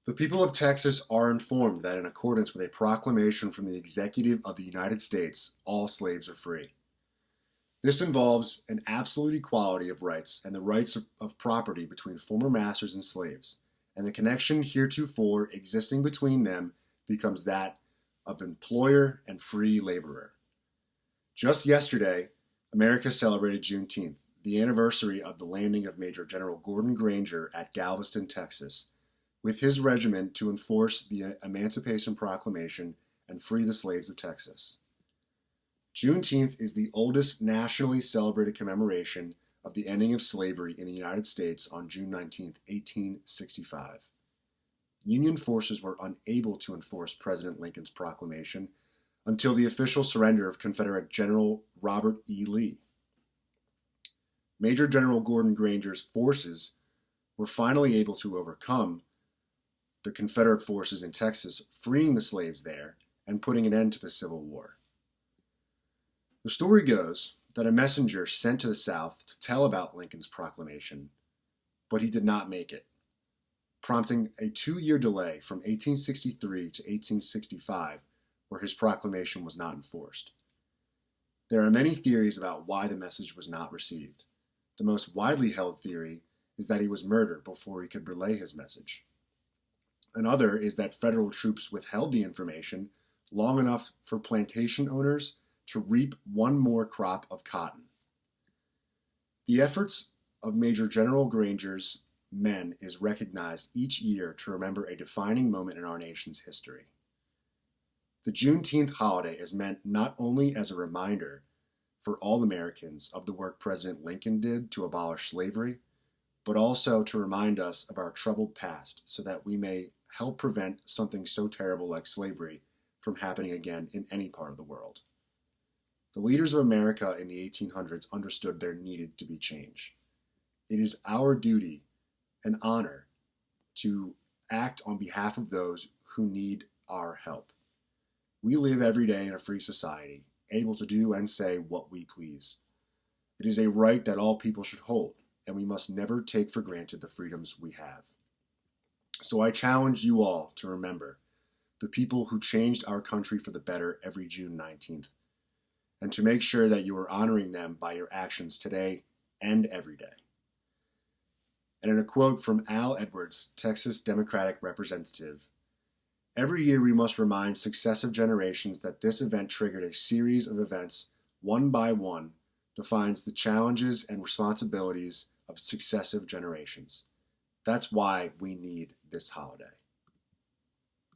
The people of Texas are informed that in accordance with a proclamation from the Executive of the United States, all slaves are free. This involves an absolute equality of rights and the rights of property between former masters and slaves, and the connection heretofore existing between them becomes that of employer and free laborer. Just yesterday, America celebrated Juneteenth, the anniversary of the landing of Major General Gordon Granger at Galveston, Texas, with his regiment to enforce the Emancipation Proclamation and free the slaves of Texas. Juneteenth is the oldest nationally celebrated commemoration of the ending of slavery in the United States on June 19, 1865. Union forces were unable to enforce President Lincoln's proclamation until the official surrender of Confederate General Robert E. Lee. Major General Gordon Granger's forces were finally able to overcome the Confederate forces in Texas, freeing the slaves there and putting an end to the Civil War. The story goes that a messenger sent to the South to tell about Lincoln's proclamation, but he did not make it, prompting a 2-year delay from 1863 to 1865, where his proclamation was not enforced. There are many theories about why the message was not received. The most widely held theory is that he was murdered before he could relay his message. Another is that federal troops withheld the information long enough for plantation owners to reap one more crop of cotton. The efforts of Major General Granger's men is recognized each year to remember a defining moment in our nation's history. The Juneteenth holiday is meant not only as a reminder for all Americans of the work President Lincoln did to abolish slavery, but also to remind us of our troubled past so that we may help prevent something so terrible like slavery from happening again in any part of the world. The leaders of America in the 1800s understood there needed to be change. It is our duty and honor to act on behalf of those who need our help. We live every day in a free society, able to do and say what we please. It is a right that all people should hold, and we must never take for granted the freedoms we have. So I challenge you all to remember the people who changed our country for the better every June 19th, and to make sure that you are honoring them by your actions today and every day. And in a quote from Al Edwards, Texas Democratic representative, "Every year we must remind successive generations that this event triggered a series of events, one by one, defines the challenges and responsibilities of successive generations. That's why we need this holiday."